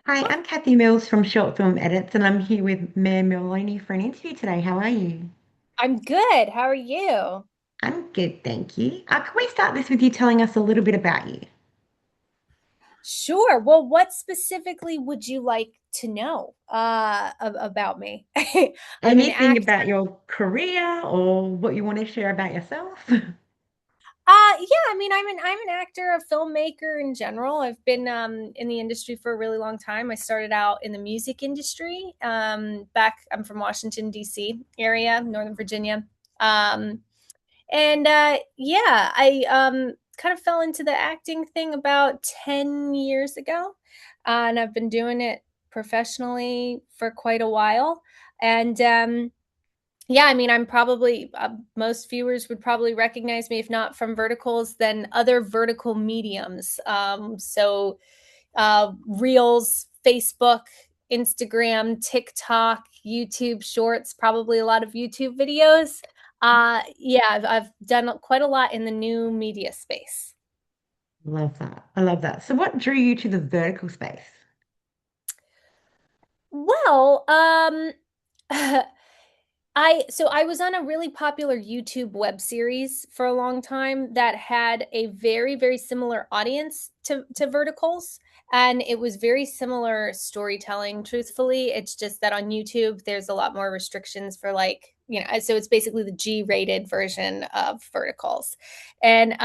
Hi, I'm Kathy Mills from Short Film Edits, and I'm here with Mair Mulroney for an interview today. How are you? I'm good. How are you? I'm good, thank you. Can we start this with you telling us a little bit about you? Sure. Well, what specifically would you like to know about me? I'm an Anything actor. about your career or what you want to share about yourself? Yeah, I mean, I'm an actor, a filmmaker in general. I've been in the industry for a really long time. I started out in the music industry. I'm from Washington D.C. area, Northern Virginia. Um, and yeah, I kind of fell into the acting thing about 10 years ago. And I've been doing it professionally for quite a while. And yeah, I mean, I'm probably most viewers would probably recognize me, if not from verticals, then other vertical mediums. Reels, Facebook, Instagram, TikTok, YouTube Shorts, probably a lot of YouTube videos. Yeah, I've done quite a lot in the new media space. Love that. I love that. So, what drew you to the vertical space? Well, I was on a really popular YouTube web series for a long time that had a very, very similar audience to Verticals. And it was very similar storytelling, truthfully. It's just that on YouTube, there's a lot more restrictions for so it's basically the G-rated version of Verticals. And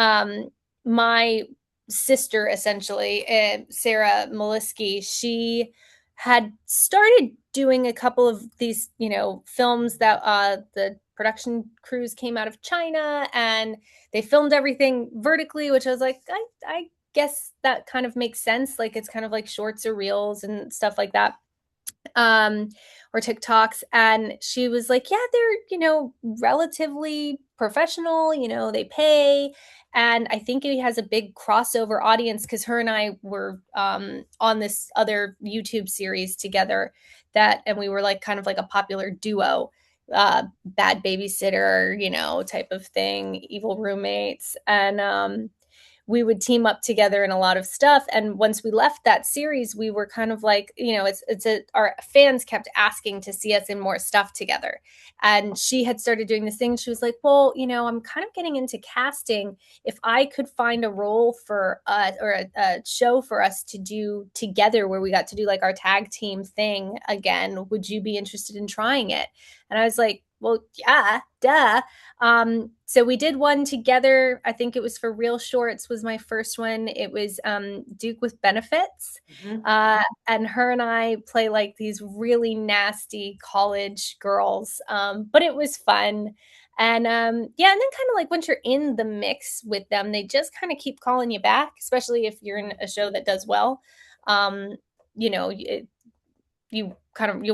my sister, essentially, Sarah Maliski, she had started doing a couple of these, films that the production crews came out of China and they filmed everything vertically, which I was like, I guess that kind of makes sense. Like it's kind of like shorts or reels and stuff like that. um or TikToks, and she was like, yeah, they're, relatively professional, they pay. And I think it has a big crossover audience because her and I were on this other YouTube series together, and we were like kind of like a popular duo, bad babysitter, type of thing, evil roommates. And we would team up together in a lot of stuff. And once we left that series, we were kind of like, our fans kept asking to see us in more stuff together. And she had started doing this thing. She was like, well, I'm kind of getting into casting. If I could find a role for or a show for us to do together where we got to do like our tag team thing again, would you be interested in trying it? And I was like, well, yeah, duh. So we did one together. I think it was for Real Shorts was my first one. It was Duke with Benefits. Mhm. And her and I play like these really nasty college girls. But it was fun. And yeah, and then kind of like once you're in the mix with them, they just kind of keep calling you back, especially if you're in a show that does well. Um, you'll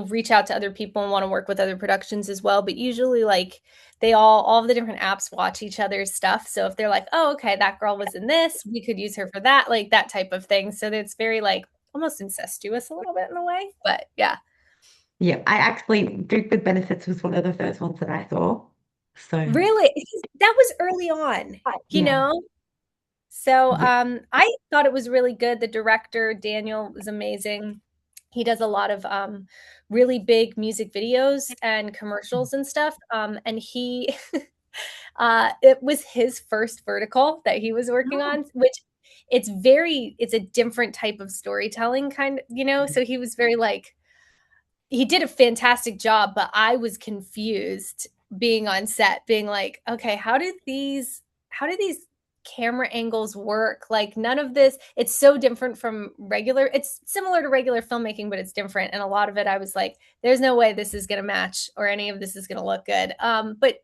reach out to other people and want to work with other productions as well, but usually like they all of the different apps watch each other's stuff, so if they're like, oh, okay, that girl was in this, we could use her for that, like that type of thing. So it's very like almost incestuous a little bit in a way, but yeah. Yeah, I actually, Duke with Benefits was one of the first ones that I saw. So, Really, that was early on, you yeah, know so yeah. I thought it was really good. The director Daniel was amazing. He does a lot of really big music videos and commercials and stuff. And he it was his first vertical that he was working Oh. on, which it's a different type of storytelling kind, so he was very like, he did a fantastic job, but I was confused being on set, being like, okay, how do these camera angles work? Like none of this, it's so different from regular, it's similar to regular filmmaking, but it's different. And a lot of it I was like, there's no way this is gonna match or any of this is gonna look good. But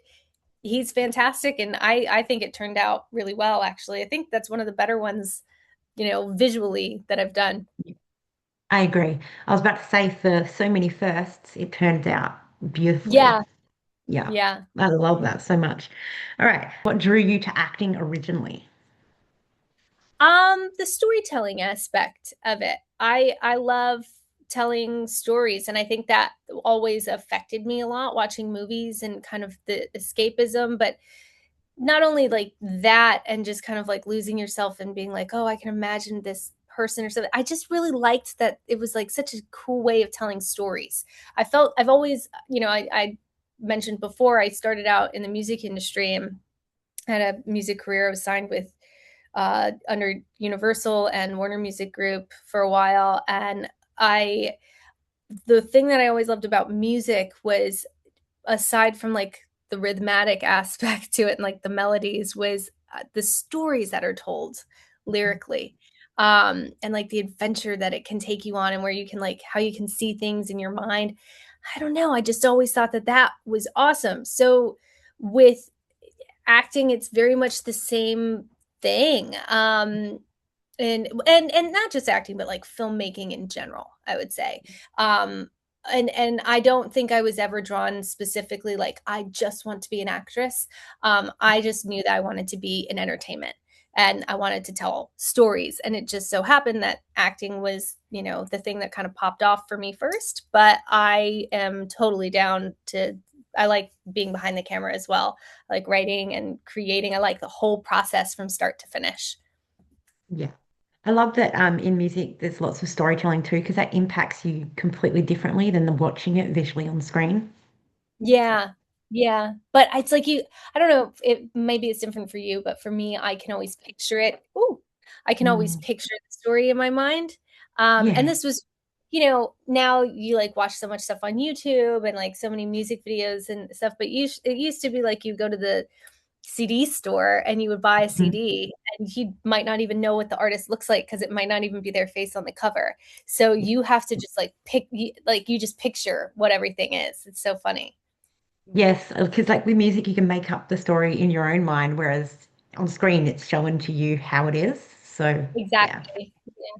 he's fantastic, and I think it turned out really well, actually. I think that's one of the better ones, visually, that I've done. I agree. I was about to say for so many firsts, it turned out beautifully. Yeah, Yeah, yeah. I love that so much. All right, what drew you to acting originally? The storytelling aspect of it. I love telling stories, and I think that always affected me a lot, watching movies and kind of the escapism, but not only like that, and just kind of like losing yourself and being like, oh, I can imagine this person or something. I just really liked that it was like such a cool way of telling stories. I've always, I mentioned before I started out in the music industry and had a music career. I was signed with under Universal and Warner Music Group for a while, and I the thing that I always loved about music was, aside from like the rhythmic aspect to it and like the melodies, was the stories that are told lyrically, and like the adventure that it can take you on, and where you can like how you can see things in your mind. I don't know, I just always thought that that was awesome. So with acting, it's very much the same thing. And not just acting, but like filmmaking in general, I would say. um and I don't think I was ever drawn specifically like I just want to be an actress. I just knew that I wanted to be in entertainment, and I wanted to tell stories, and it just so happened that acting was, the thing that kind of popped off for me first. But I am totally down to, I like being behind the camera as well. I like writing and creating. I like the whole process from start to finish. Yeah. I love that in music there's lots of storytelling too, because that impacts you completely differently than the watching it visually on screen. So, Yeah. Yeah. But it's like I don't know, it maybe it's different for you, but for me, I can always picture it. Ooh, I can always mm, picture the story in my mind. And yeah. this was, now you like watch so much stuff on YouTube and like so many music videos and stuff, but it used to be like you go to the CD store and you would buy a Mhm. CD, and you might not even know what the artist looks like because it might not even be their face on the cover. So Yeah. you have to just like like you just picture what everything is. It's so funny. Yes, because like with music, you can make up the story in your own mind, whereas on screen, it's shown to you how it is. So, yeah, Exactly.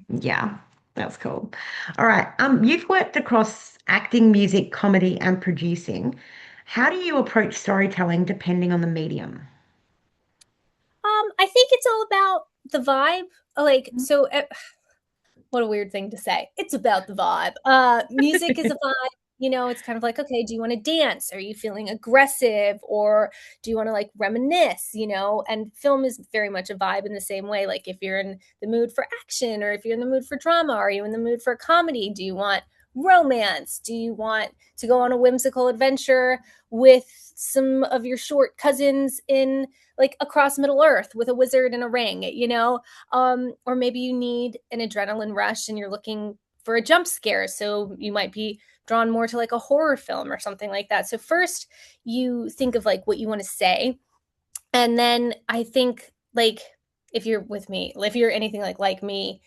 yeah, that's cool. All right. You've worked across acting, music, comedy, and producing. How do you approach storytelling depending on the medium? I think it's all about the vibe. Like, so what a weird thing to say. It's about the vibe. Music is a vibe. It's kind of like, okay, do you want to dance? Are you feeling aggressive, or do you want to like reminisce? And film is very much a vibe in the same way. Like, if you're in the mood for action, or if you're in the mood for drama, are you in the mood for comedy? Do you want romance? Do you want to go on a whimsical adventure with some of your short cousins in like across Middle Earth with a wizard and a ring? Or maybe you need an adrenaline rush and you're looking for a jump scare. So you might be drawn more to like a horror film or something like that. So first you think of like what you want to say. And then I think like if you're with me, if you're anything like me,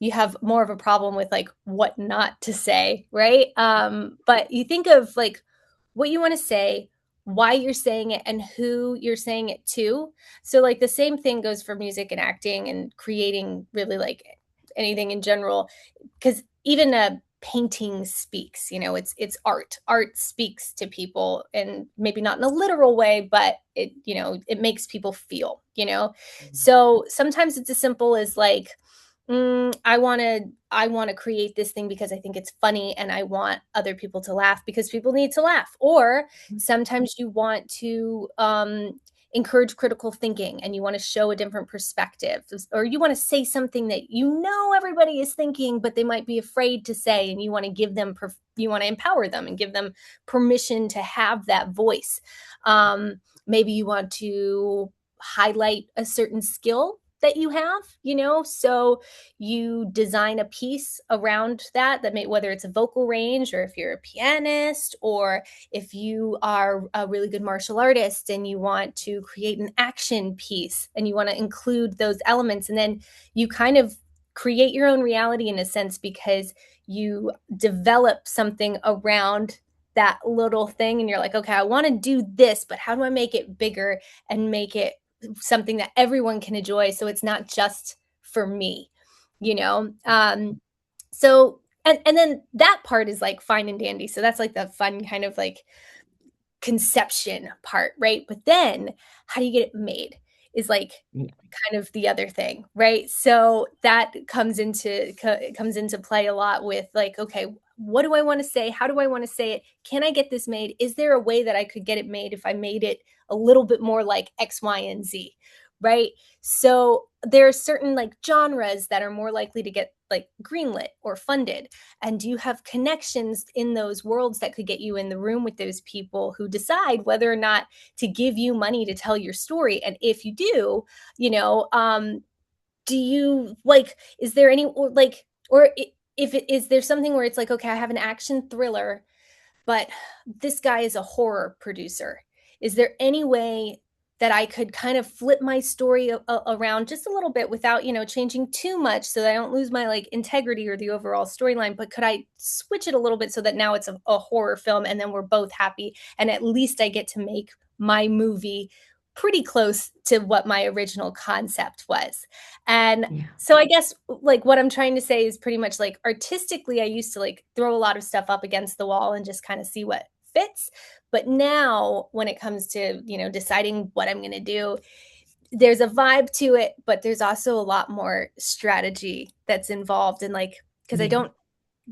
you have more of a problem with like what not to say, right? But you think of like what you want to say, why you're saying it, and who you're saying it to. So like the same thing goes for music and acting and creating, really like anything in general, because even a painting speaks. It's art speaks to people, and maybe not in a literal way, but it makes people feel. So sometimes it's as simple as like, I want to create this thing because I think it's funny, and I want other people to laugh because people need to laugh. Or sometimes you want to encourage critical thinking, and you want to show a different perspective, or you want to say something that everybody is thinking, but they might be afraid to say, and you want to you want to empower them and give them permission to have that voice. Maybe you want to highlight a certain skill that you have. So you design a piece around that may, whether it's a vocal range, or if you're a pianist, or if you are a really good martial artist and you want to create an action piece and you want to include those elements. And then you kind of create your own reality in a sense, because you develop something around that little thing, and you're like, okay, I want to do this, but how do I make it bigger and make it something that everyone can enjoy, so it's not just for me, you know so and then that part is like fine and dandy, so that's like the fun kind of like conception part, right? But then how do you get it made is like Yeah. kind of the other thing, right? So that comes into play a lot with like, okay, what do I want to say? How do I want to say it? Can I get this made? Is there a way that I could get it made if I made it a little bit more like X, Y, and Z? right? So there are certain like genres that are more likely to get like greenlit or funded. And do you have connections in those worlds that could get you in the room with those people who decide whether or not to give you money to tell your story? And if you do, you know, do you like, is there any, or like, or if it is there something where it's like, okay, I have an action thriller, but this guy is a horror producer. Is there any way that I could kind of flip my story around just a little bit without, you know, changing too much so that I don't lose my like integrity or the overall storyline? But could I switch it a little bit so that now it's a horror film and then we're both happy and at least I get to make my movie pretty close to what my original concept was. And Yeah. so I guess like what I'm trying to say is pretty much like artistically, I used to like throw a lot of stuff up against the wall and just kind of see what fits. But now when it comes to, you know, deciding what I'm going to do, there's a vibe to it, but there's also a lot more strategy that's involved. And like, because I Yeah. don't,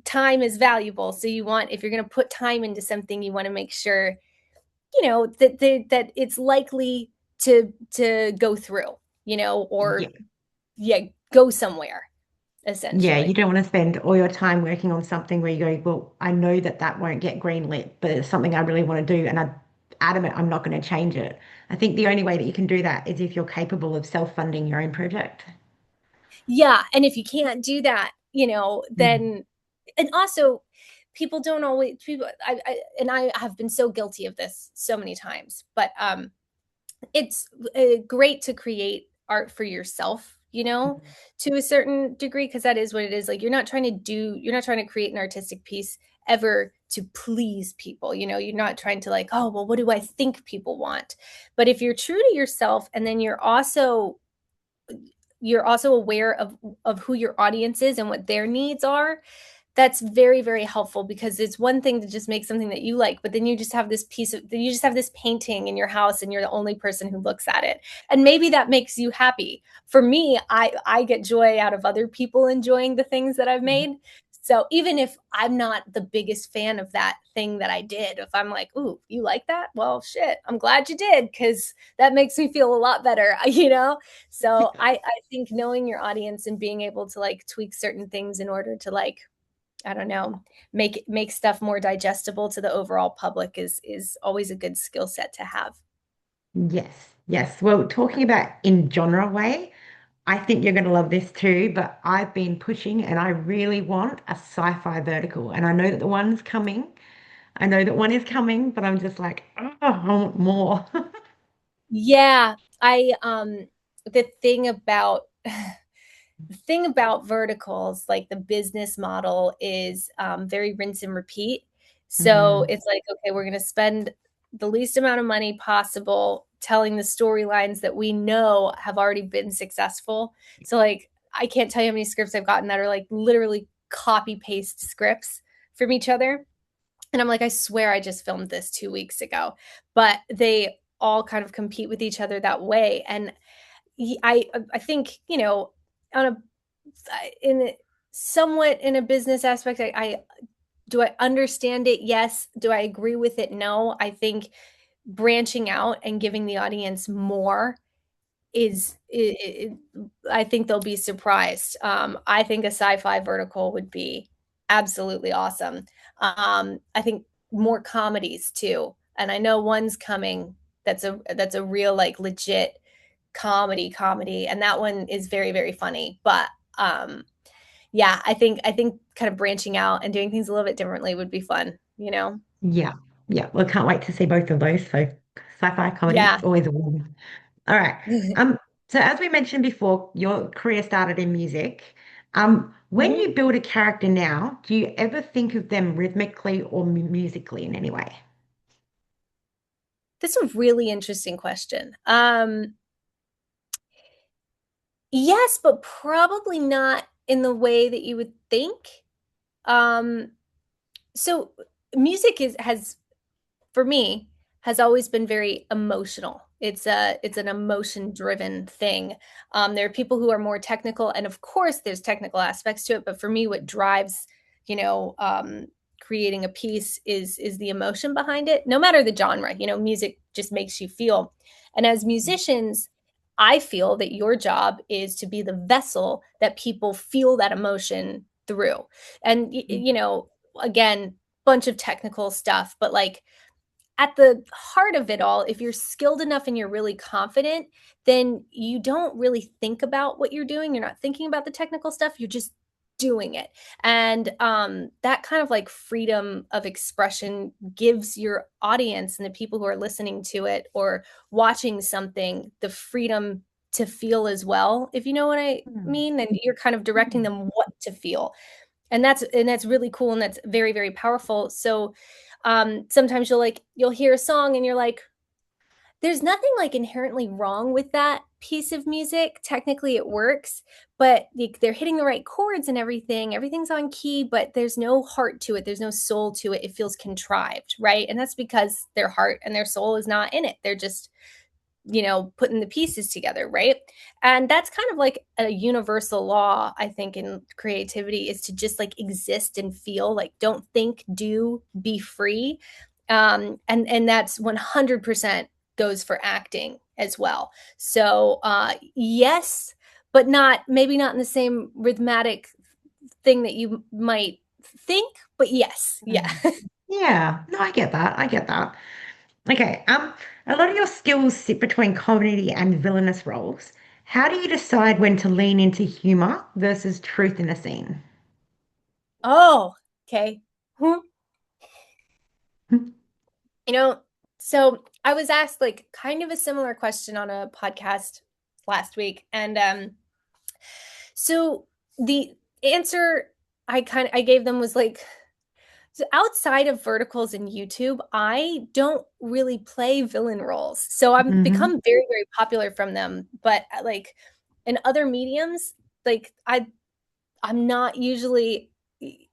time is valuable. So you want, if you're going to put time into something, you want to make sure, you know, that it's likely to go through, you know, Yeah. or yeah, go somewhere Yeah, essentially. you don't want to spend all your time working on something where you go, well, I know that that won't get greenlit, but it's something I really want to do, and I'm adamant I'm not going to change it. I think the only way that you can do that is if you're capable of self-funding your own project. Yeah, and if you can't do that, you know, Mm. then and also people don't always people I and I have been so guilty of this so many times, but it's great to create art for yourself, you know, to a certain degree, because that is what it is. Like you're not trying to create an artistic piece ever to please people. You know, you're not trying to like, oh, well, what do I think people want? But if you're true to yourself and then you're also aware of who your audience is and what their needs are, that's very very helpful, because it's one thing to just make something that you like, but then you just have this you just have this painting in your house and you're the only person who looks at it, and maybe that makes you happy. For me, I get joy out of other people enjoying the things that I've made. So even if I'm not the biggest fan of that thing that I did, if I'm like, ooh, you like that, well shit, I'm glad you did, because that makes me feel a lot better, you know. So Yeah. I think knowing your audience and being able to like tweak certain things in order to like, I don't know, make stuff more digestible to the overall public is always a good skill set to have. Yes, yes. Well, talking about in genre way, I think you're going to love this too, but I've been pushing and I really want a sci-fi vertical. And I know that the one's coming. I know that one is coming, but I'm just like, oh, I want more. Yeah, I the thing about the thing about verticals, like the business model is very rinse and repeat. So Mm, it's like, okay, we're going to spend the least amount of money possible telling the storylines that we know have already been successful. So like, I can't tell you how many scripts I've gotten that are like literally copy paste scripts from each other. And I'm like, I swear I just filmed this 2 weeks ago, but they all kind of compete with each other that way. And I think, you know, on a in somewhat in a business aspect, I do I understand it? Yes. Do I agree with it? No. I think branching out and giving the audience more I think they'll be surprised. I think a sci-fi vertical would be absolutely awesome. I think more comedies too, and I know one's coming. That's a real like legit comedy, and that one is very very funny. But yeah, I think kind of branching out and doing things a little bit differently would be fun. You know? yeah, yeah. Well, can't wait to see both of those. So, sci-fi comedy, Yeah. it's always a win. All right. Um, so as we mentioned before, your career started in music. When Mhm. you build a character now, do you ever think of them rhythmically or musically in any way? That's a really interesting question. Yes, but probably not in the way that you would think. Um, so music is has for me has always been very emotional. It's an emotion driven thing. There are people who are more technical, and of course there's technical aspects to it. But for me, what drives, you know, creating a piece is the emotion behind it. No matter the genre, you know, music just makes you feel. And as musicians, I feel that your job is to be the vessel that people feel that emotion through. And you know, again, bunch of technical stuff, but like at the heart of it all, if you're skilled enough and you're really confident, then you don't really think about what you're doing. You're not thinking about the technical stuff. You're just doing it. And that kind of like freedom of expression gives your audience and the people who are listening to it or watching something the freedom to feel as well, if you know what I Mm. mean. And you're kind of directing Mm. them what to feel, and that's really cool, and that's very very powerful. So sometimes you'll hear a song and you're like, there's nothing like inherently wrong with that piece of music. Technically it works, but they're hitting the right chords and everything's on key, but there's no heart to it, there's no soul to it. It feels contrived, right? And that's because their heart and their soul is not in it. They're just, you know, putting the pieces together, right? And that's kind of like a universal law, I think, in creativity, is to just like exist and feel. Like, don't think, do, be free. And that's 100% goes for acting as well. So yes, but not, maybe not in the same rhythmic thing that you might think, but yes, yeah. Mm. Yeah, no, I get that. I get that. Okay, a lot of your skills sit between comedy and villainous roles. How do you decide when to lean into humor versus truth in a scene? Oh, okay. Hmm. You know, so I was asked like kind of a similar question on a podcast last week. And so the answer I gave them was like, so outside of verticals and YouTube, I don't really play villain roles. So I'm Hmm. become very, very popular from them. But like in other mediums, like I'm not usually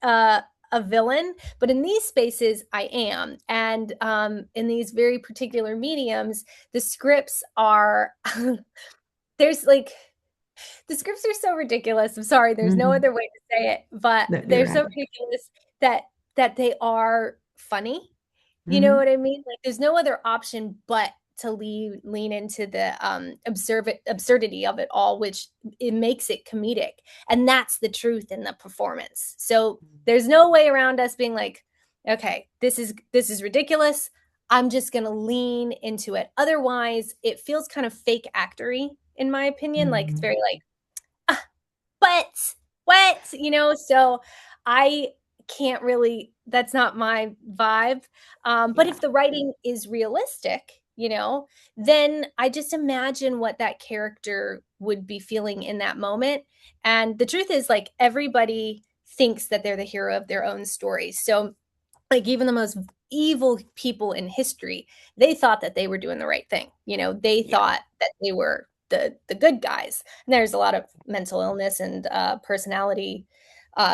uh, a villain, but in these spaces, I am. And in these very particular mediums, the scripts are there's like the scripts are so ridiculous. I'm sorry, there's no Hmm. other way to say it, but No, you're they're so right. ridiculous that they are funny. You know Hmm. what I mean? Like there's no other option but to lean into the absurdity of it all, which it makes it comedic. And that's the truth in the performance. So there's no way around us being like, okay, this is ridiculous. I'm just gonna lean into it. Otherwise, it feels kind of fake actory, in my opinion. Like it's Hmm. very like, but what, you know? So I can't really, that's not my vibe. But Yeah. if the writing is realistic, you know, then I just imagine what that character would be feeling in that moment. And the truth is, like, everybody thinks that they're the hero of their own story. So like even the most evil people in history, they thought that they were doing the right thing. You know, they Yeah. thought that they were the good guys. And there's a lot of mental illness and personality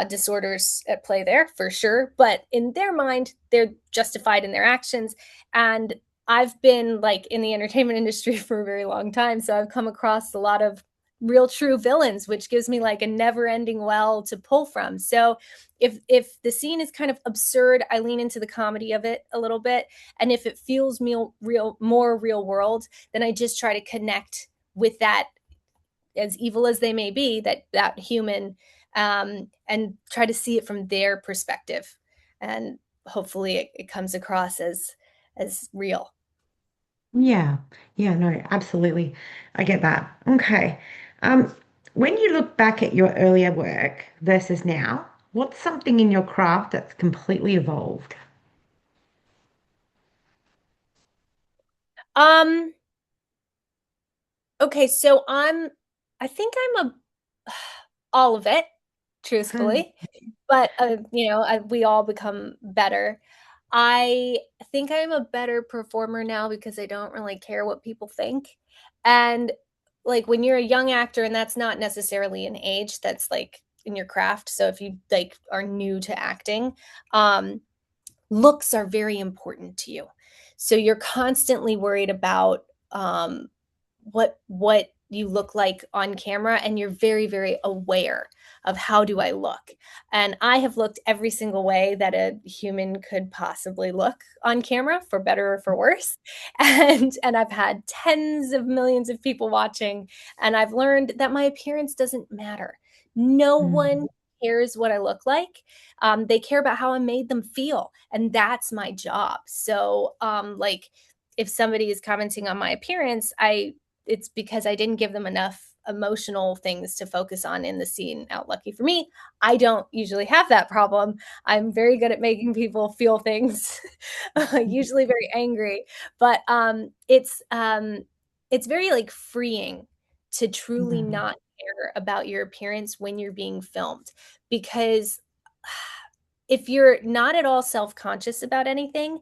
disorders at play there for sure. But in their mind, they're justified in their actions. And I've been like in the entertainment industry for a very long time, so I've come across a lot of real true villains, which gives me like a never ending well to pull from. So if the scene is kind of absurd, I lean into the comedy of it a little bit. And if it feels more real world, then I just try to connect with that, as evil as they may be, that human, and try to see it from their perspective. And hopefully it comes across as real. Yeah. Yeah, no, absolutely. I get that. Okay. Um, when you look back at your earlier work versus now, what's something in your craft that's completely evolved? Um, okay, so I think I'm a all of it, Hmm. truthfully. But you know, we all become better. I think I'm a better performer now because I don't really care what people think. And like when you're a young actor, and that's not necessarily an age, that's like in your craft. So if you like are new to acting, um looks are very important to you. So you're constantly worried about what you look like on camera, and you're very, very aware of how do I look. And I have looked every single way that a human could possibly look on camera, for better or for worse. And I've had tens of millions of people watching, and I've learned that my appearance doesn't matter. No one Mm, cares what I look like. They care about how I made them feel, and that's my job. So, like, if somebody is commenting on my appearance, it's because I didn't give them enough emotional things to focus on in the scene. Now, lucky for me, I don't usually have that problem. I'm very good at making people feel things, usually very angry, but it's very like freeing to truly mm, not care about your appearance when you're being filmed, because if you're not at all self-conscious about anything,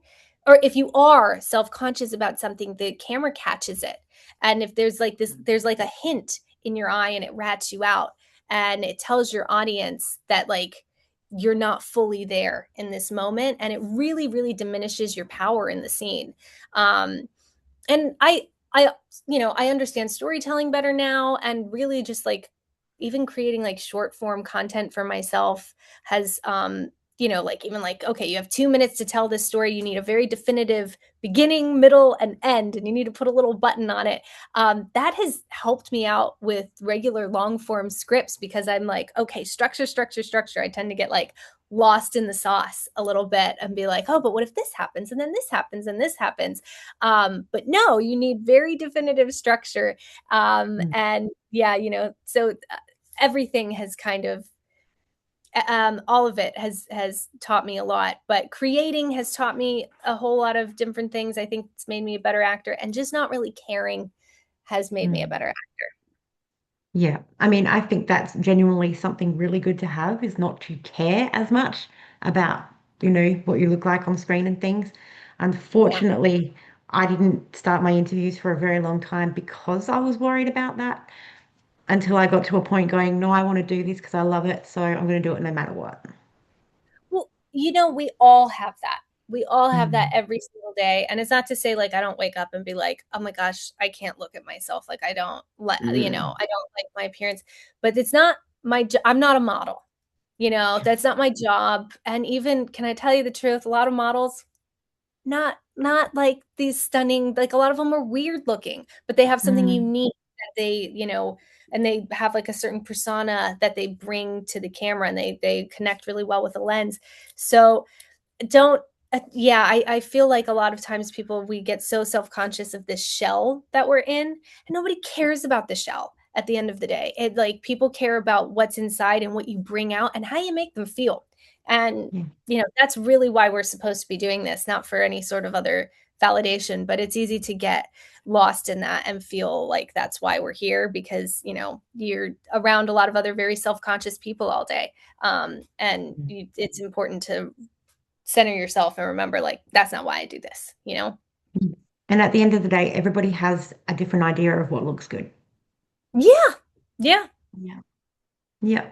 or if you are self-conscious about something, the camera catches it. And if there's like this, there's like a hint in your eye, and it rats you out, and it tells your audience that like you're not fully there in this moment, and it really, really diminishes your power in the scene. And I I understand storytelling better now, and really just like even creating like short form content for myself has like even like, okay, you have 2 minutes to tell this story, you need a very definitive beginning, middle, and end, and you need to put a little button on it. That has helped me out with regular long form scripts, because I'm like, okay, structure, structure, structure. I tend to get like lost in the sauce a little bit and be like, oh, but what if this happens, and then this happens, and this happens. But no, you need very definitive structure. mm, And yeah, so everything has kind of all of it has taught me a lot, but creating has taught me a whole lot of different things. I think it's made me a better actor, and just not really caring has made me a mm. better actor. Yeah, I mean, I think that's genuinely something really good to have, is not to care as much about, what you look like on screen and things. Yeah. Unfortunately, I didn't start my interviews for a very long time because I was worried about that, until I got to a point going, no, I want to do this because I love it, so I'm going to do it no matter what. Well, we all have that. We all have that Mm, every single day. And it's not to say like I don't wake up and be like, oh my gosh, I can't look at myself. Like I don't mm, I don't like my appearance. But it's not I'm not a model. That's not my job. And even, can I tell you the truth? A lot of models, not like these stunning, like a lot of them are weird looking, but they have something mm, unique that and they have like a certain persona that they bring to the camera, and they connect really well with the lens. So don't yeah, I feel like a lot of times people, we get so self-conscious of this shell that we're in, and nobody cares about the shell at the end of the day. It like people care about what's inside and what you bring out and how you make them feel. And yeah. that's really why we're supposed to be doing this, not for any sort of other validation, but it's easy to get lost in that and feel like that's why we're here, because you're around a lot of other very self-conscious people all day. It's important to center yourself and remember, like, that's not why I do this. Mm. And at the end of the day, everybody has a different idea of what looks good. Yeah. Yeah. Yeah. Yeah.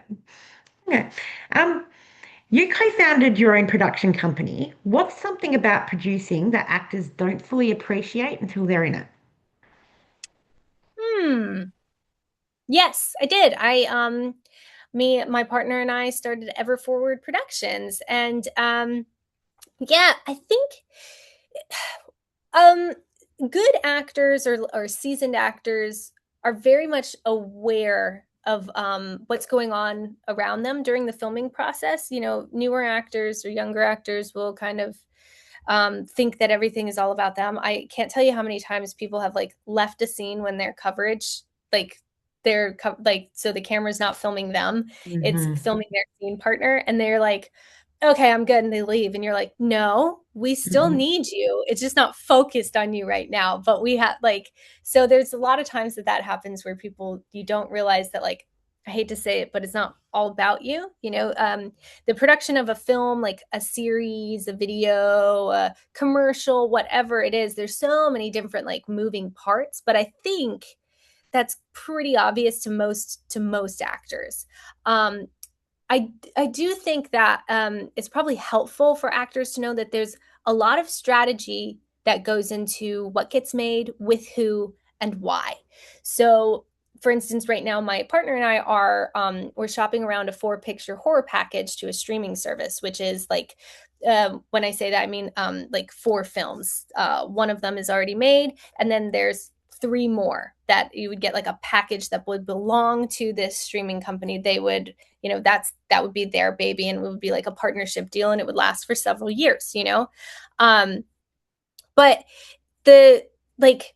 Yeah. Um, you co-founded your own production company. What's something about producing that actors don't fully appreciate until they're in it? Hmm. Yes, I did. My partner and I started Ever Forward Productions, and yeah, I think um good actors, or seasoned actors, are very much aware of what's going on around them during the filming process. Newer actors or younger actors will kind of think that everything is all about them. I can't tell you how many times people have like left a scene when their coverage, like like, so the camera's not filming them, it's Hmm. filming their scene partner, and they're like, okay, I'm good, and they leave, and you're like, no, we still Hmm. need you, it's just not focused on you right now. But we have like, so there's a lot of times that happens, where people, you don't realize that, like, I hate to say it, but it's not all about you. The production of a film, like a series, a video, a commercial, whatever it is, there's so many different like moving parts, but I think that's pretty obvious to most actors. um, I do think that it's probably helpful for actors to know that there's a lot of strategy that goes into what gets made, with who, and why. So for instance, right now, my partner and I are we're shopping around a 4 picture horror package to a streaming service, which is like when I say that, I mean like 4 films. One of them is already made, and then there's 3 more that you would get like a package that would belong to this streaming company. They would, that would be their baby, and it would be like a partnership deal, and it would last for several years. But the like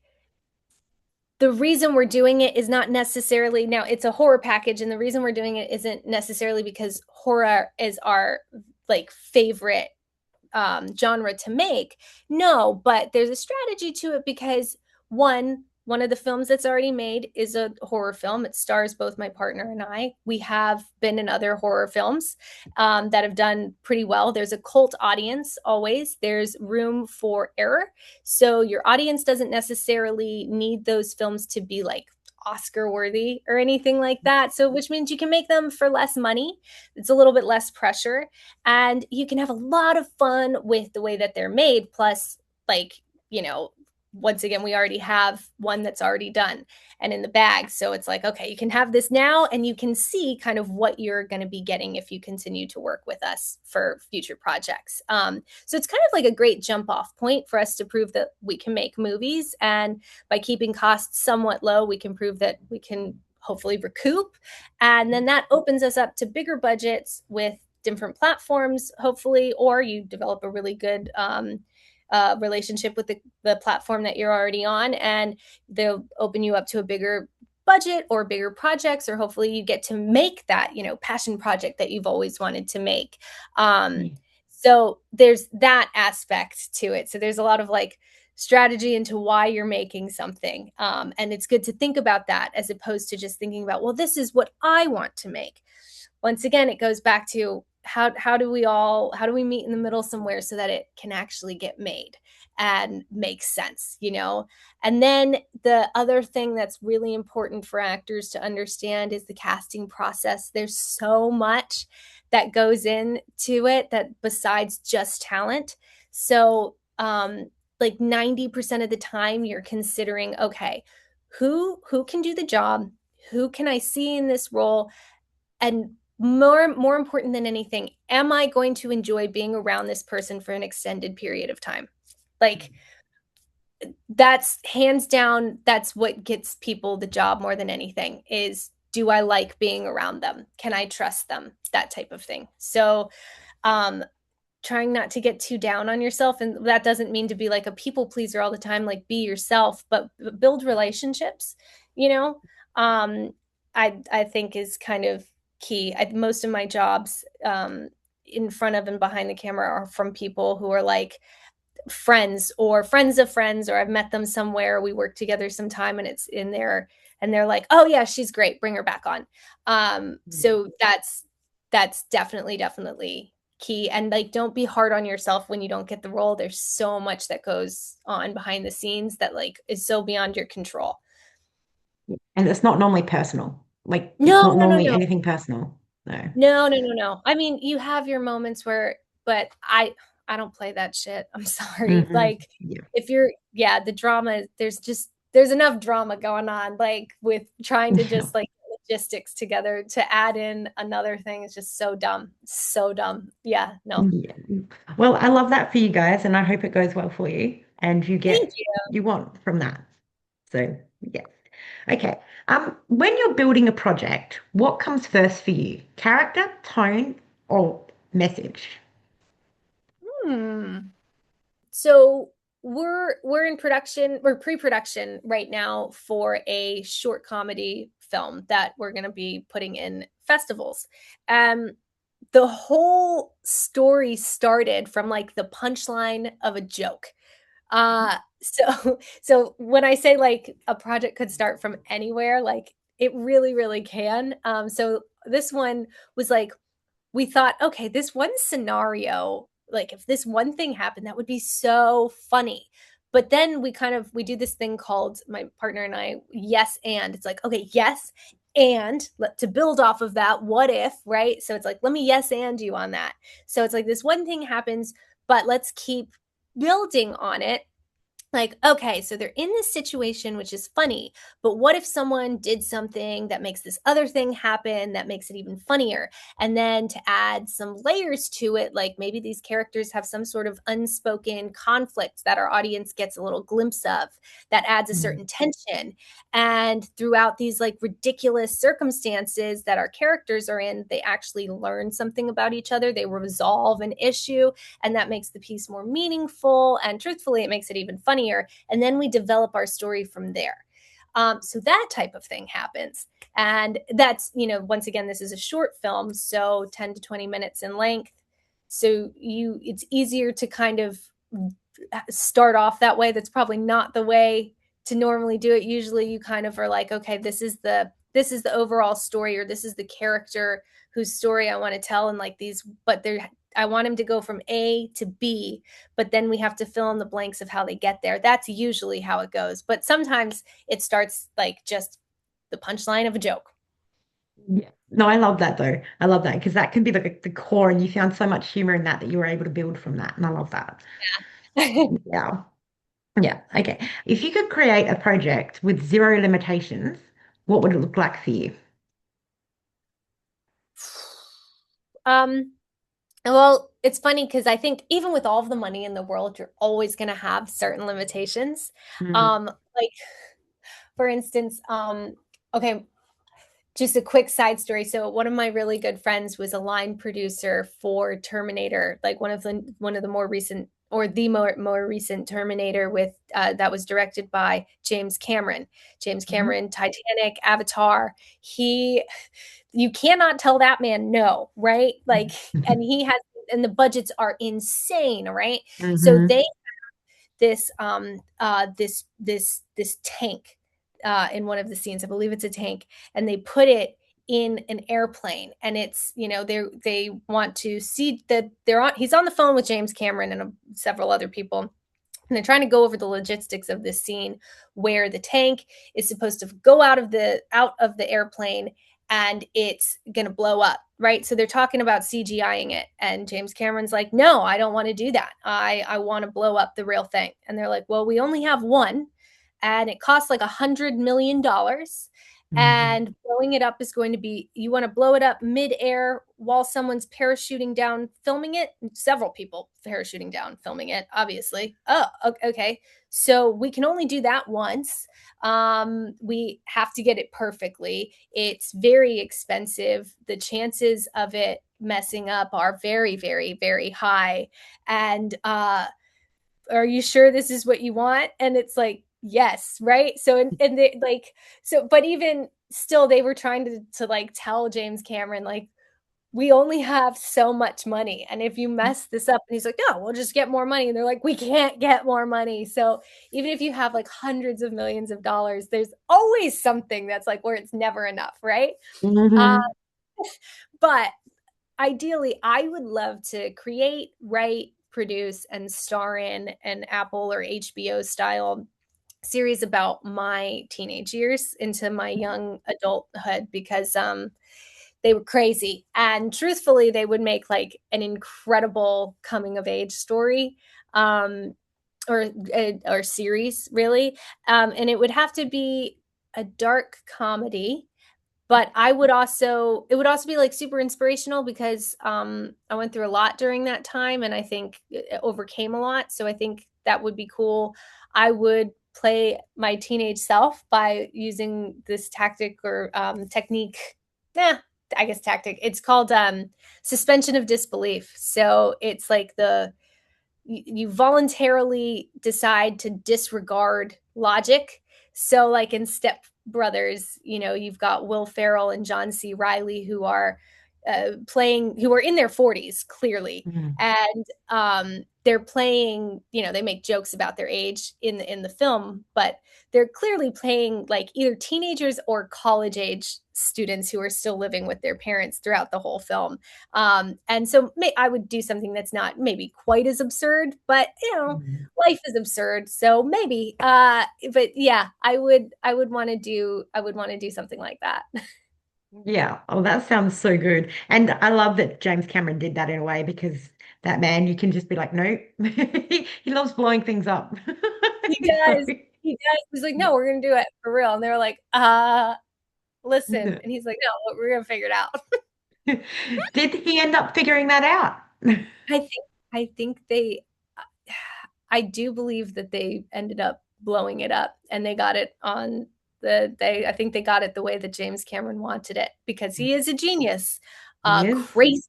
the reason we're doing it is not necessarily, now it's a horror package, and the reason we're doing it isn't necessarily because horror is our like favorite genre to make. No, but there's a strategy to it because one of the films that's already made is a horror film. It stars both my partner and I. We have been in other horror films that have done pretty well. There's a cult audience always. There's room for error. So your audience doesn't necessarily need those films to be like Oscar worthy or anything like that. So, which means you can make them for less money. It's a little bit less pressure, and you can have a lot of fun with the way that they're made. Plus, like, once again, we already have one that's already done and in the bag. So it's like, okay, you can have this now, and you can see kind of what you're going to be getting if you continue to work with us for future projects. So it's kind of like a great jump off point for us to prove that we can make movies. And by keeping costs somewhat low, we can prove that we can hopefully recoup. And then that opens us up to bigger budgets with different platforms, hopefully, or you develop a really good relationship with the platform that you're already on, and they'll open you up to a bigger budget or bigger projects, or hopefully you get to make that passion project that you've always wanted to make. So there's that aspect to it. So there's a lot of like strategy into why you're making something, and it's good to think about that as opposed to just thinking about, well, this is what I want to make. Once again, it goes back to how do we meet in the middle somewhere so that it can actually get made and make sense. And then the other thing that's really important for actors to understand is the casting process. There's so much that goes into it that besides just talent. So like 90% of the time you're considering, okay, who can do the job, who can I see in this role, and more important than anything, am I going to enjoy being around this person for an extended period of time? Like, that's hands down, that's what gets people the job more than anything, is, do I like being around them? Can I trust them? That type of thing. So trying not to get too down on yourself, and that doesn't mean to be like a people pleaser all the time. Like, be yourself, but build relationships. I think is kind of key. Most of my jobs in front of and behind the camera are from people who are like friends or friends of friends, or I've met them somewhere, we work together sometime, and it's in there, and they're like, oh yeah, she's great, bring her back on. So that's definitely key. And like, don't be hard on yourself when you don't get the role. There's so much that goes on behind the scenes that like is so beyond your control. And it's not normally personal. Like it's No, not no, no, normally no. anything personal. No. No, no, no, no. I mean, you have your moments where, but I don't play that shit. I'm sorry. Like, Yeah. if you're, yeah, the drama, there's enough drama going on, like with trying to Yeah. just like logistics together to add in another thing is just so dumb. So dumb. Yeah, no. Yeah. Well, I love that for you guys, and I hope it goes well for you and you Thank get you. you want from that. So, yeah. Okay. When you're building a project, what comes first for you? Character, tone, or message? Hmm. So we're in production, we're pre-production right now for a short comedy film that we're going to be putting in festivals. Um the whole story started from like the punchline of a joke. So when I say like a project could start from anywhere, like it really, really can. So this one was like, we thought, okay, this one scenario, like if this one thing happened, that would be so funny. But then we do this thing called, my partner and I, yes and. It's like, okay, yes, and to build off of that, what if, right? So it's like, let me yes and you on that. So it's like this one thing happens, but let's keep building on it like, okay, so they're in this situation, which is funny, but what if someone did something that makes this other thing happen that makes it even funnier? And then to add some layers to it, like maybe these characters have some sort of unspoken conflict that our audience gets a little glimpse of that adds a Mm. certain tension. And throughout these like ridiculous circumstances that our characters are in, they actually learn something about each other, they resolve an issue, and that makes the piece more meaningful. And truthfully, it makes it even funnier. And then we develop our story from there. So that type of thing happens. And that's, once again, this is a short film, so 10 to 20 minutes in length. So it's easier to kind of start off that way. That's probably not the way to normally do it. Usually you kind of are like, okay, this is the overall story, or this is the character whose story I want to tell, and like these, but there I want him to go from A to B, but then we have to fill in the blanks of how they get there. That's usually how it goes. But sometimes it starts like just the punchline of a joke. Yeah. No, I love that though. I love that because that can be like the core, and you found so much humor in that that you were able to build from that. And I love that. Yeah. Yeah. Okay. If you could create a project with zero limitations, what would it look like for you? um, well, it's funny because I think even with all of the money in the world, you're always going to have certain limitations. Mm. Like for instance, okay, just a quick side story. So one of my really good friends was a line producer for Terminator, like one of the more recent, or the more recent Terminator, with that was directed by James Cameron. James Mhm. Cameron, Titanic, Avatar. He You cannot tell that man no, right? Like, and he has, and the budgets are insane, right? So Mhm. they this tank in one of the scenes. I believe it's a tank, and they put it in an airplane, and it's they want to see that they're on. He's on the phone with James Cameron and several other people, and they're trying to go over the logistics of this scene where the tank is supposed to go out of the airplane, and it's going to blow up, right? So they're talking about CGIing it, and James Cameron's like, no, I don't want to do that. I want to blow up the real thing. And they're like, well, we only have one, and it costs like $100 million, Mhm. and blowing it up is going to be, you want to blow it up mid-air while someone's parachuting down filming it, several people parachuting down filming it, obviously. Oh, okay, so we can only do that once. We have to get it perfectly. It's very expensive. The chances of it messing up are very, very, very high. And are you sure this is what you want? And it's like, yes, right? So and they like, so but even still, they were trying to like tell James Cameron, like, we only have so much money, and if you mess this up, and he's like, no, we'll just get more money, and they're like, we can't get more money. So even if you have like hundreds of millions of dollars, there's always something that's like where it's never enough, right? uh, Mhm. but ideally, I would love to create, write, produce, and star in an Apple or HBO style series about my teenage years into my young adulthood, because they were crazy, and truthfully they would make like an incredible coming of age story, um or series, really. And it would have to be a dark comedy, but it would also be like super inspirational, because I went through a lot during that time, and I think it overcame a lot, so I think that would be cool. I would play my teenage self by using this tactic, or technique. Yeah, I guess tactic. It's called suspension of disbelief. So it's like you voluntarily decide to disregard logic. So, like in Step Brothers, you've got Will Ferrell and John C. Riley, who are in their 40s, clearly, Mhm. and they're playing. They make jokes about their age in the film, but they're clearly playing like either teenagers or college age students who are still living with their parents throughout the whole film. And so I would do something that's not maybe quite as absurd, but Mhm. life is absurd. So maybe, but yeah, I would want to do something like that. Yeah. Oh, that sounds so good. And I love that James Cameron did that in a way because that man, you can just be like, nope. He loves blowing things up. He So, does. He does. He's like, no, we're gonna do it for real. And they were like, listen. And he's like, no, we're gonna figure it out. did he end up figuring that out? I think I think they I do believe that they ended up blowing it up and they got it on they I think they got it the way that James Cameron wanted it because he is a genius. He is.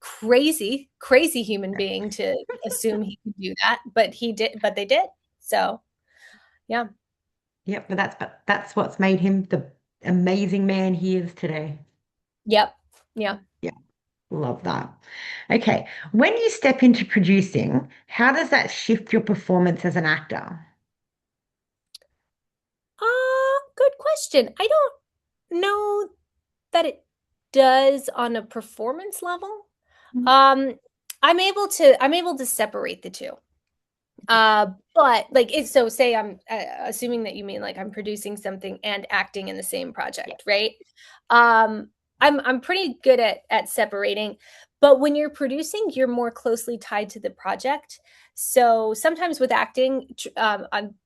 Crazy human being to assume he could do that, but he did, but they did. So, yeah. Yep, but that's what's made him the amazing man he is today. Yep. Yeah. Yeah, love that. Okay, when you step into producing, how does that shift your performance as an actor? Good question. I don't know that it does on a performance level. Um, I'm able to separate the two. But like it's so say I'm assuming that you mean like I'm producing something and acting in the same Yeah. project, right? I'm pretty good at separating, but when you're producing, you're more closely tied to the project. So sometimes with acting, I'm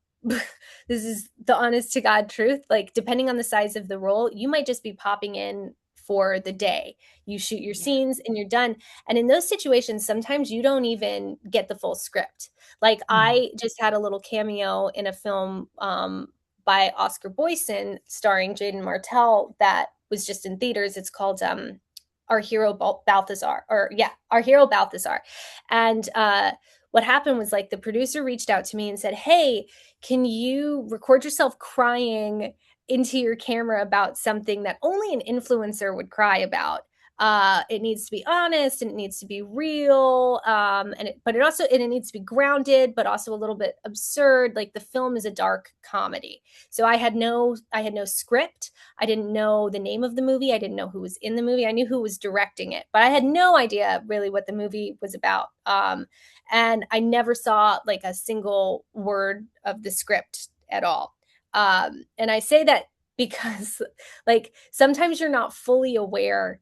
this is the honest to God truth. Like depending on the size of the role, you might just be popping in for the day. You shoot your Yeah. scenes and you're done. And in those situations, sometimes you don't even get the full script. Like Mm. I just had a little cameo in a film by Oscar Boyson starring Jaden Martell that was just in theaters. It's called Our Hero Balthazar, or yeah, Our Hero Balthazar. And what happened was like the producer reached out to me and said, "Hey, can you record yourself crying into your camera about something that only an influencer would cry about?" It needs to be honest and it needs to be real, but it also and it needs to be grounded but also a little bit absurd. Like the film is a dark comedy, so I had no script. I didn't know the name of the movie. I didn't know who was in the movie. I knew who was directing it, but I had no idea really what the movie was about. And I never saw like a single word of the script at all. And I say that because like sometimes you're not fully aware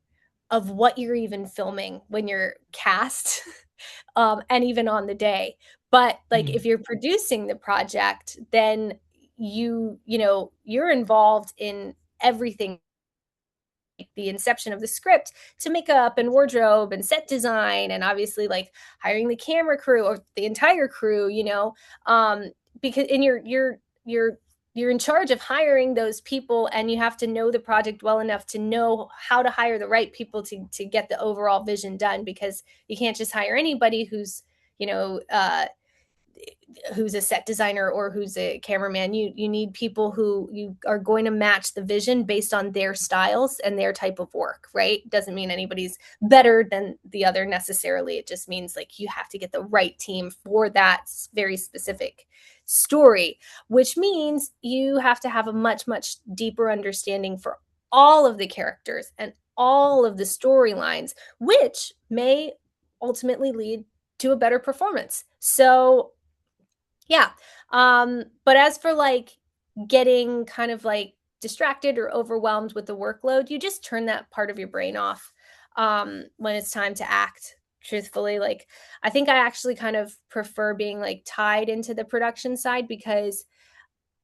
of what you're even filming when you're cast, and even on the day. But like Mm. if you're producing the project, then you know you're involved in everything, the inception of the script to makeup and wardrobe and set design and obviously like hiring the camera crew or the entire crew, um because and you're in charge of hiring those people and you have to know the project well enough to know how to hire the right people to get the overall vision done, because you can't just hire anybody you know uh who's a set designer or who's a cameraman. You need people who you are going to match the vision based on their styles and their type of work, right? Doesn't mean anybody's better than the other necessarily. It just means like you have to get the right team for that very specific story, which means you have to have a much deeper understanding for all of the characters and all of the storylines, which may ultimately lead to a better performance. So yeah. But as for like getting kind of like distracted or overwhelmed with the workload, you just turn that part of your brain off when it's time to act. Truthfully, like I think I actually kind of prefer being like tied into the production side because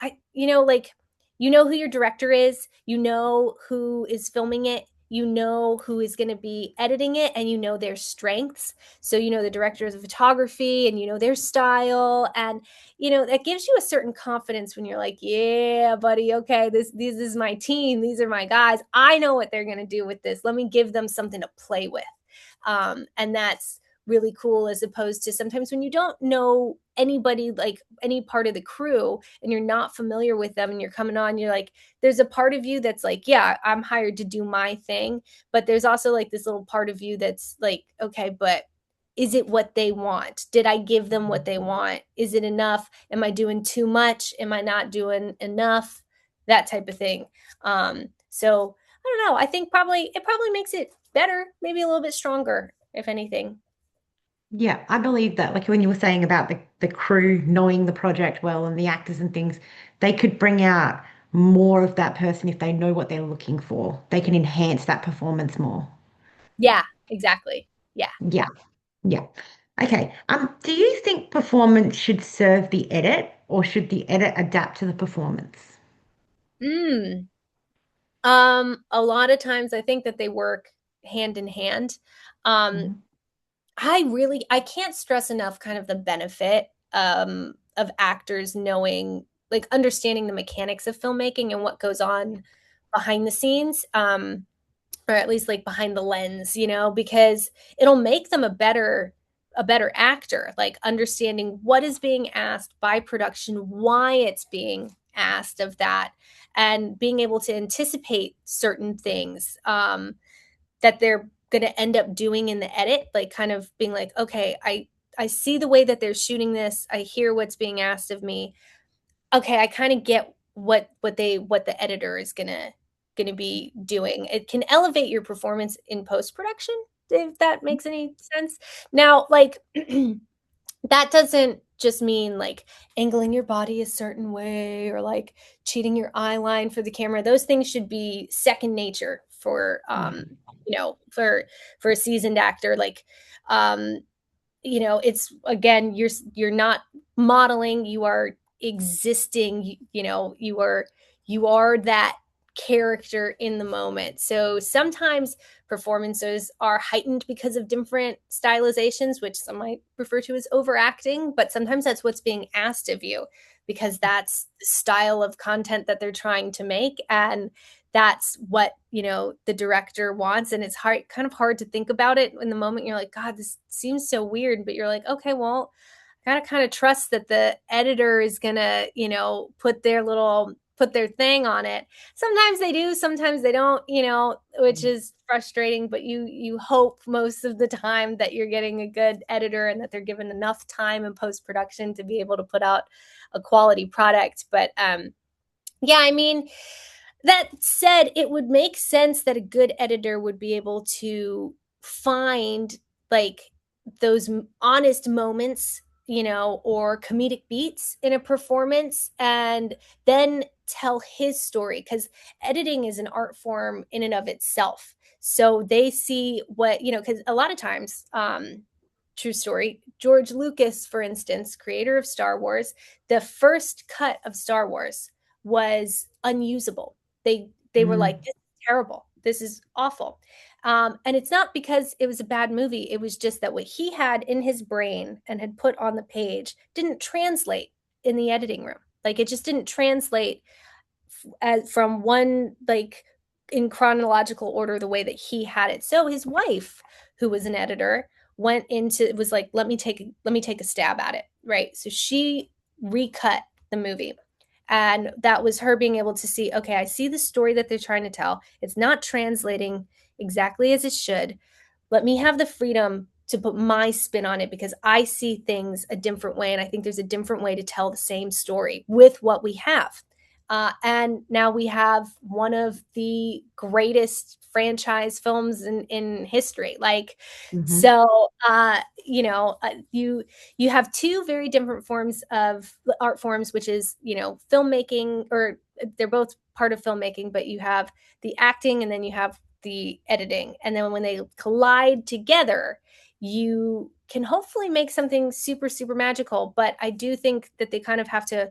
like, you know who your director is, you know who is filming it, you know who is going to be editing it, and you know their strengths. So, you know, the directors of photography and you know their style. And, that gives you a certain confidence when you're like, yeah, buddy, okay, this is my team. These are my guys. I know what they're going to do with this. Let me give them something to play with. And that's really cool, as opposed to sometimes when you don't know anybody, like any part of the crew, and you're not familiar with them and you're coming on, you're like, there's a part of you that's like, yeah, I'm hired to do my thing, but there's also like this little part of you that's like, okay, but is it what they want? Did I give them what they want? Is it enough? Am I doing too much? Am I not doing enough? That type of thing. So I don't know. I think probably it probably makes it better, maybe a little bit stronger, if anything. Yeah, I believe that. Like when you were saying about the crew knowing the project well and the actors and things, they could bring out. more of that person if they know what they're looking for. They can enhance that performance more. Yeah, exactly. Yeah. Yeah, yeah. Okay. Do you think performance should serve the edit or should the edit adapt to the performance? Mm. A lot of times I think that they work hand in hand. Um, Mhm. I can't stress enough kind of the benefit of actors knowing, like understanding the mechanics of filmmaking and what goes on behind the scenes. Or at least like behind the lens, because it'll make them a better actor, like understanding what is being asked by production, why it's being asked of that, and being able to anticipate certain things that they're going to end up doing in the edit, like kind of being like, okay, I see the way that they're shooting this, I hear what's being asked of me. Okay, I kind of get what the editor is gonna be doing. It can elevate your performance in post production, if that makes any sense. Now, like that doesn't just mean like angling your body a certain way or like cheating your eye line for the camera. Those things should be second nature for Yeah. for a seasoned actor. Like it's again, you're not modeling, you are existing, you are that character in the moment. So sometimes performances are heightened because of different stylizations, which some might refer to as overacting, but sometimes that's what's being asked of you because that's the style of content that they're trying to make, and that's what the director wants. And it's kind of hard to think about it in the moment. You're like, god, this seems so weird, but you're like, okay, well, I gotta kind of trust that the editor is gonna put their thing on it. Sometimes they do, sometimes they don't, which is frustrating, but you hope most of the time that you're getting a good editor and that they're given enough time in post production to be able to put out a quality product. But yeah, I mean, that said, it would make sense that a good editor would be able to find like those honest moments, or comedic beats in a performance, and then tell his story, because editing is an art form in and of itself. So they see what, because a lot of times, true story, George Lucas, for instance, creator of Star Wars, the first cut of Star Wars was unusable. They were like, Mm, this is terrible, this is awful. And it's not because it was a bad movie, it was just that what he had in his brain and had put on the page didn't translate in the editing room. Like it just didn't translate as from one, like in chronological order, the way that he had it. So his wife, who was an editor, went into, was like, let me take a stab at it, right? So she recut the movie, and that was her being able to see, okay, I see the story that they're trying to tell, it's not translating exactly as it should. Let me have the freedom to put my spin on it because I see things a different way, and I think there's a different way to tell the same story with what we have. And now we have one of the greatest franchise films in history. Like, mhm, so you have two very different forms of art forms, which is filmmaking, or they're both part of filmmaking, but you have the acting and then you have the editing, and then when they collide together, you can hopefully make something super super magical. But I do think that they kind of have to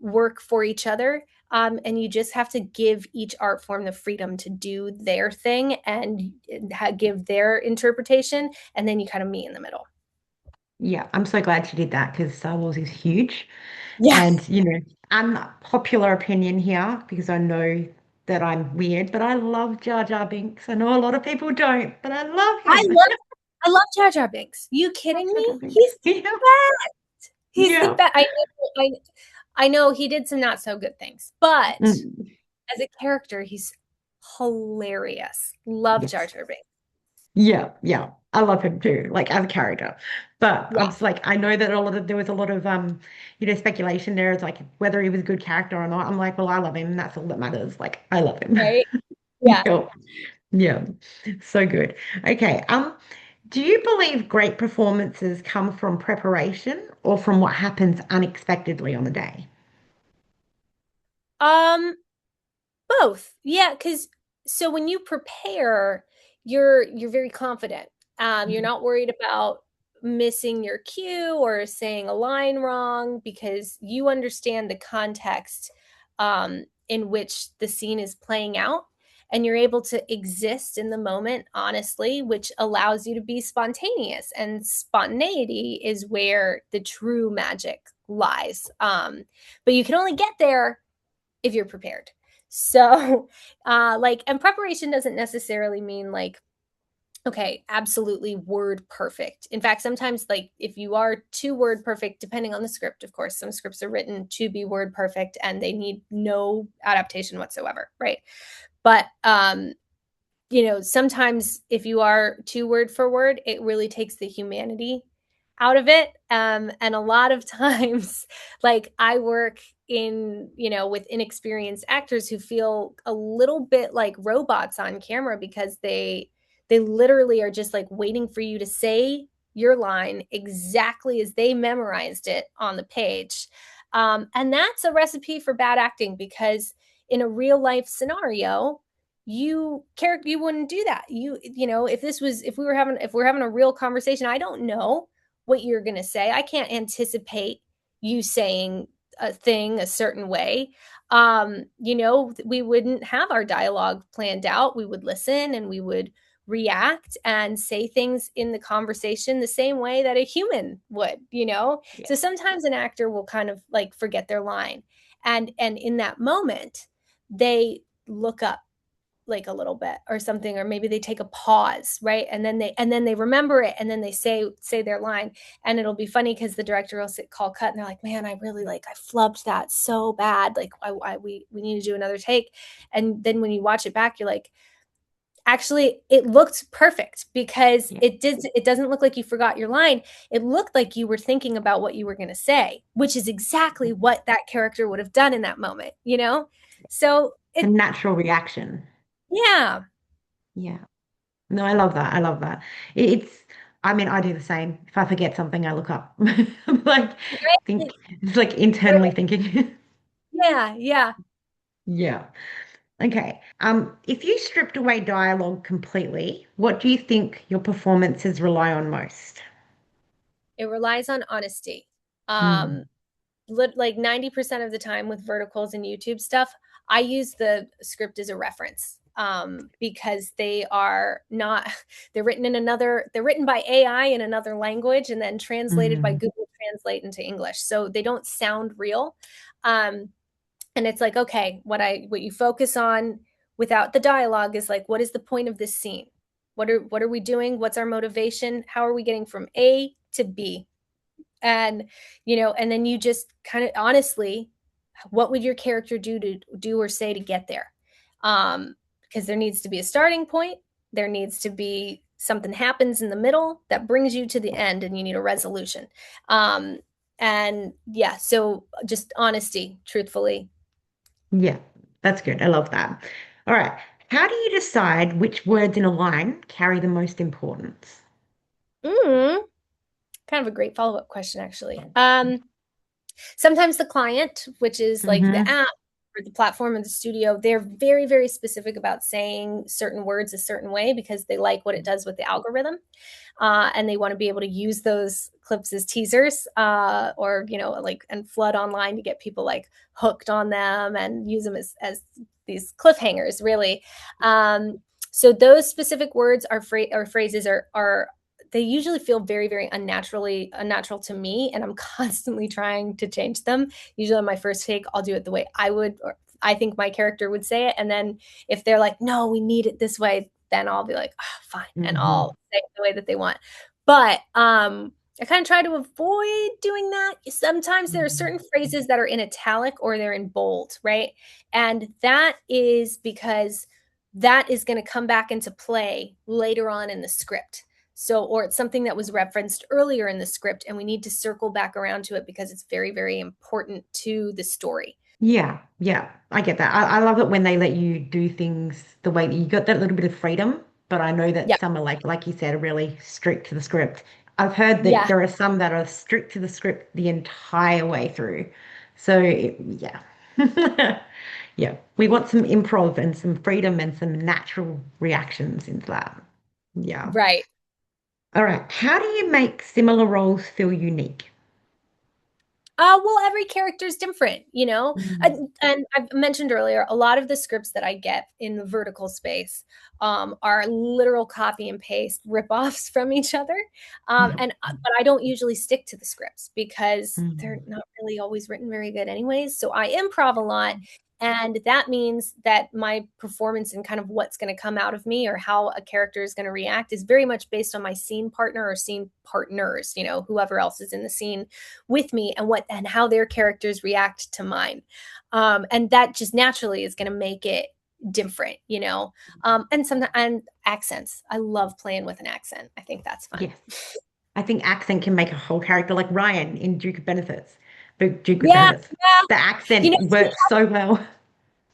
work for each other. And you just have to give each art form the freedom to do their thing and give their interpretation, and then you kind of meet in the middle. yeah, I'm so glad she did that because Star Wars is huge. Yeah, And, unpopular opinion here because I know that I'm weird, but I love Jar Jar Binks. I know a lot of people don't, but I love I him. love I love Jar Jar Binks. You I love kidding Jar me? Jar Binks. He's the Yeah, best. He's the yeah. best. I know he did some not so good things, but Mm, as a character, he's hilarious. Love Jar yes. Jar Binks. Yeah, yeah. I love him too, like as a character. But Yeah, I'm just like, I know that there was a lot of speculation there. It's like whether he was a good character or not. I'm like, well, I love him, and that's all that matters. Like, I love him. right. Yeah. Yeah, yeah. So good. Okay. Do you believe great performances come from preparation or from what happens unexpectedly on the day? Um, Both. Yeah, because so when you prepare, you're very confident. You're Mhm. not worried about missing your cue or saying a line wrong because you understand the context in which the scene is playing out, and you're able to exist in the moment honestly, which allows you to be spontaneous. And spontaneity is where the true magic lies. But you can only get there if you're prepared. So, like, and preparation doesn't necessarily mean like, okay, absolutely word perfect. In fact, sometimes, like, if you are too word perfect, depending on the script, of course, some scripts are written to be word perfect and they need no adaptation whatsoever, right? But sometimes if you are too word for word, it really takes the humanity out of it. And a lot of times, like I work with inexperienced actors who feel a little bit like robots on camera because they literally are just like waiting for you to say your line exactly as they memorized it on the page. And that's a recipe for bad acting because in a real life scenario, you wouldn't do that. If we're having a real conversation, I don't know what you're going to say. I can't anticipate you saying a thing a certain way. We wouldn't have our dialogue planned out. We would listen and we would react and say things in the conversation the same way that a human would. Yeah. So sometimes an actor will kind of like forget their line, and in that moment they look up like a little bit or something, or maybe they take a pause, right? And then they remember it, and then they say their line. And it'll be funny because the director will call cut and they're like, man, I really like I flubbed that so bad, like we need to do another take. And then when you watch it back, you're like, actually it looked perfect because Yeah. it doesn't look like you forgot your line. It looked like you were thinking about what you were going to say, which is exactly what that character would have done in that moment. So A it natural reaction. yeah. Yeah. No, I love that. I love that. It's, I mean, I do the same. If I forget something, I look up. I'm like, think, Right? it's like internally thinking. Yeah, yeah. Yeah. Okay. If you stripped away dialogue completely, what do you think your performances rely on most? It relies on honesty. Um, Mm. like 90% of the time with verticals and YouTube stuff, I use the script as a reference because they are not, they're written by AI in another language and then translated by Mm. Google Translate into English. So they don't sound real. Um, and it's like, okay, what you focus on without the dialogue is like, what is the point of this scene? What are we doing? What's our motivation? How are we getting from A to B? And and then you just kind of honestly, what would your character do or say to get there? Because there needs to be a starting point, there needs to be something happens in the middle that brings you to the end, and you need a resolution. Um and yeah, so just honesty, truthfully. Yeah, that's good. I love that. All right. How do you decide which words in a line carry the most importance? mm, Kind of a great follow-up question, actually. Sometimes the client, which is like the Mm-hmm. app or the platform or the studio, they're very, very specific about saying certain words a certain way because they like what it does with the algorithm. And they want to be able to use those clips as teasers, or, like, and flood online to get people like hooked on them and use them as these cliffhangers, really. So those specific words or phrases are they usually feel very, very unnatural to me, and I'm constantly trying to change them. Usually on my first take, I'll do it the way I would, or I think my character would say it. And then if they're like, no, we need it this way, then I'll be like, oh, fine, and Mm-hmm. I'll say it the way that they want. But I kind of try to avoid doing that. Sometimes there are Mm-hmm. certain phrases that are in italic or they're in bold, right? And that is because that is going to come back into play later on in the script. So, or it's something that was referenced earlier in the script, and we need to circle back around to it because it's very, very important to the story. Yeah, yeah, I get that. I love it when they let you do things the way that you got that little bit of freedom, but I know that Yeah. some are like you said, are really strict to the script. I've heard that Yeah. there are some that are strict to the script the entire way through. So, yeah. Yeah, we want some improv and some freedom and some natural reactions into that. Yeah. Right. All right. How do you make similar roles feel unique? Well, every character is different, you know? Mm. And I've mentioned earlier, a lot of the scripts that I get in the vertical space are literal copy and paste ripoffs from each other. Yeah. But I don't usually stick to the scripts because they're Mm. not really always written very good anyways. So I improv a lot. And that means that my performance and kind of what's going to come out of me or how a character is going to react is very much based on my scene partner or scene partners, you know, whoever else is in the scene with me and what and how their characters react to mine. And that just naturally is going to make it different, you know. And sometimes and accents. I love playing with an accent. I think that's fun. Yes. I think accent can make a whole character like Ryan in Duke of Benefits. But Duke of Yeah, Benefits. yeah. The You know, accent works so well.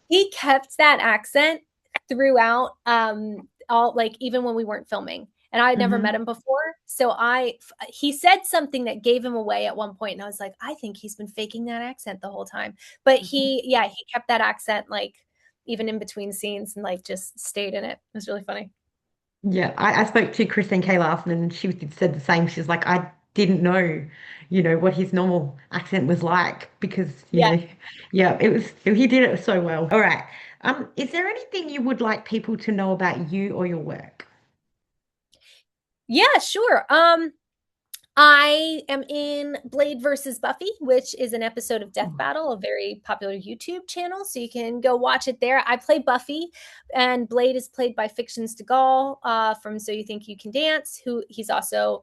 he kept that accent throughout all like even when we weren't filming. And I had never met Hmm. him before. So he said something that gave him away at one point, and I was like, I think he's been faking that accent the whole time. But yeah, he kept that accent like even in between scenes and like just stayed in it. It was really funny. Yeah, I spoke to Christine K. last and she said the same. She's like, I didn't know, what his normal accent was like because, Yeah. yeah, he did it so well. All right. Is there anything you would like people to know about you or your work? Yeah, sure. I am in Blade versus Buffy, which is an episode of Death Battle, a very popular YouTube channel. So you can go watch it there. I play Buffy, and Blade is played by Fictions de Gaulle from So You Think You Can Dance, who he's also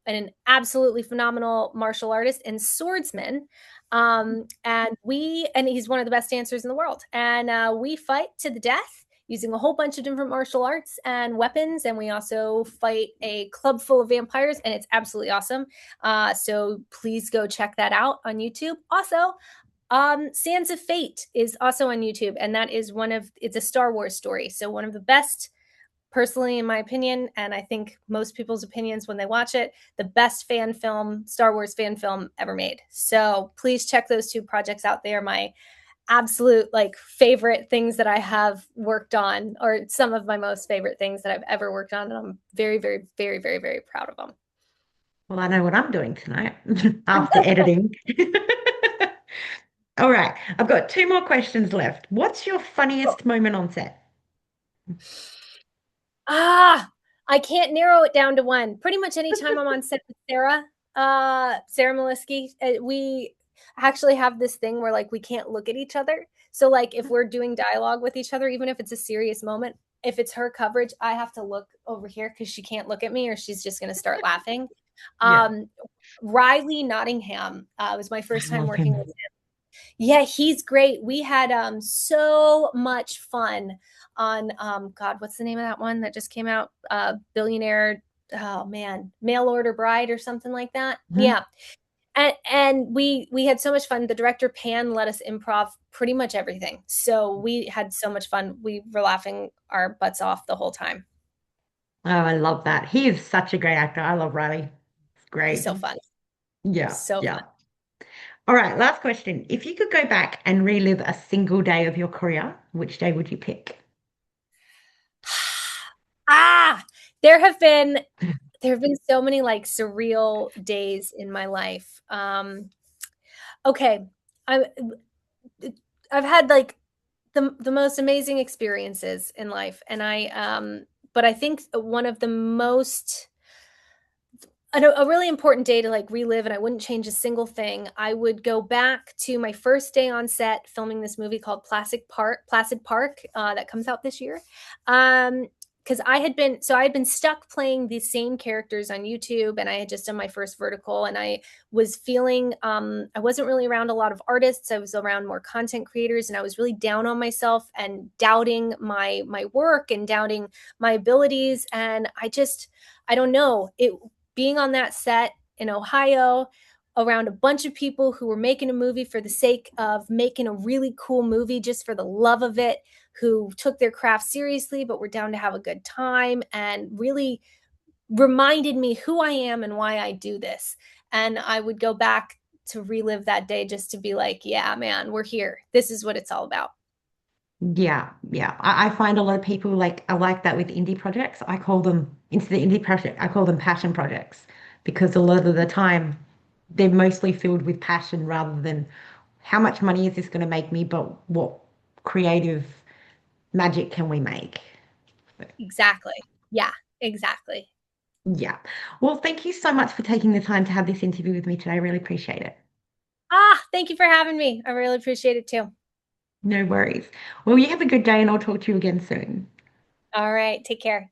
an absolutely phenomenal martial artist and swordsman. And he's one of the best dancers in the world. And we fight to the death using a whole bunch of different martial arts and weapons. And we also fight a club full of vampires, and it's absolutely awesome. So please go check that out on YouTube. Also, Sands of Fate is also on YouTube, and that is it's a Star Wars story. So one of the best, personally, in my opinion, and I think most people's opinions when they watch it, the best Star Wars fan film ever made. So please check those two projects out. They are my absolute like favorite things that I have worked on, or some of my most favorite things that I've ever worked on. And I'm very, very, very, very, very proud of them. Well, I know what I'm doing tonight after editing. All right. I've got two more questions left. What's your funniest moment on set? Ah, I can't narrow it down to one. Pretty much anytime I'm on set with Sarah Maliski, we actually have this thing where like we can't look at each other. So like if we're doing dialogue with each other, even if it's a serious moment, if it's her coverage, I have to look over here because she can't look at me or she's just going to start laughing. Yeah, Um, Riley Nottingham was my I first time love working him. with. Yeah, he's great. We had so much fun on God, what's the name of that one that just came out? Billionaire, oh man, Mail Order Bride or something like that. Mhm. Yeah. And we had so much fun. The director Pan let us improv pretty much everything. So we had so much fun. We were laughing our butts off the whole time. Oh, I love that. He is such a great actor. I love Riley. It's He's great. so fun. Yeah, So fun. yeah. All right, last question. If you could go back and relive a single day of your career, which day would you pick? Ah, there have been there have been so many like surreal days in my life. Okay, I I've had like the most amazing experiences in life, and but I think one of the most a really important day to like relive, and I wouldn't change a single thing. I would go back to my first day on set filming this movie called Placid Park, that comes out this year. Because I had been stuck playing these same characters on YouTube, and I had just done my first vertical, and I was feeling I wasn't really around a lot of artists. I was around more content creators, and I was really down on myself and doubting my work and doubting my abilities, and I don't know, it being on that set in Ohio around a bunch of people who were making a movie for the sake of making a really cool movie just for the love of it, who took their craft seriously but were down to have a good time and really reminded me who I am and why I do this. And I would go back to relive that day, just to be like, yeah, man, we're here. This is what it's all about. Yeah, yeah. I find a lot of people like I like that with indie projects. I call them instead of indie project, I call them passion projects because a lot of the time they're mostly filled with passion rather than how much money is this going to make me, but what creative magic can we make? Exactly. Yeah, exactly. Yeah. Well, thank you so much for taking the time to have this interview with me today. I really appreciate it. Thank you for having me. I really appreciate it too. No worries. Well, you have a good day and I'll talk to you again soon. All right. Take care.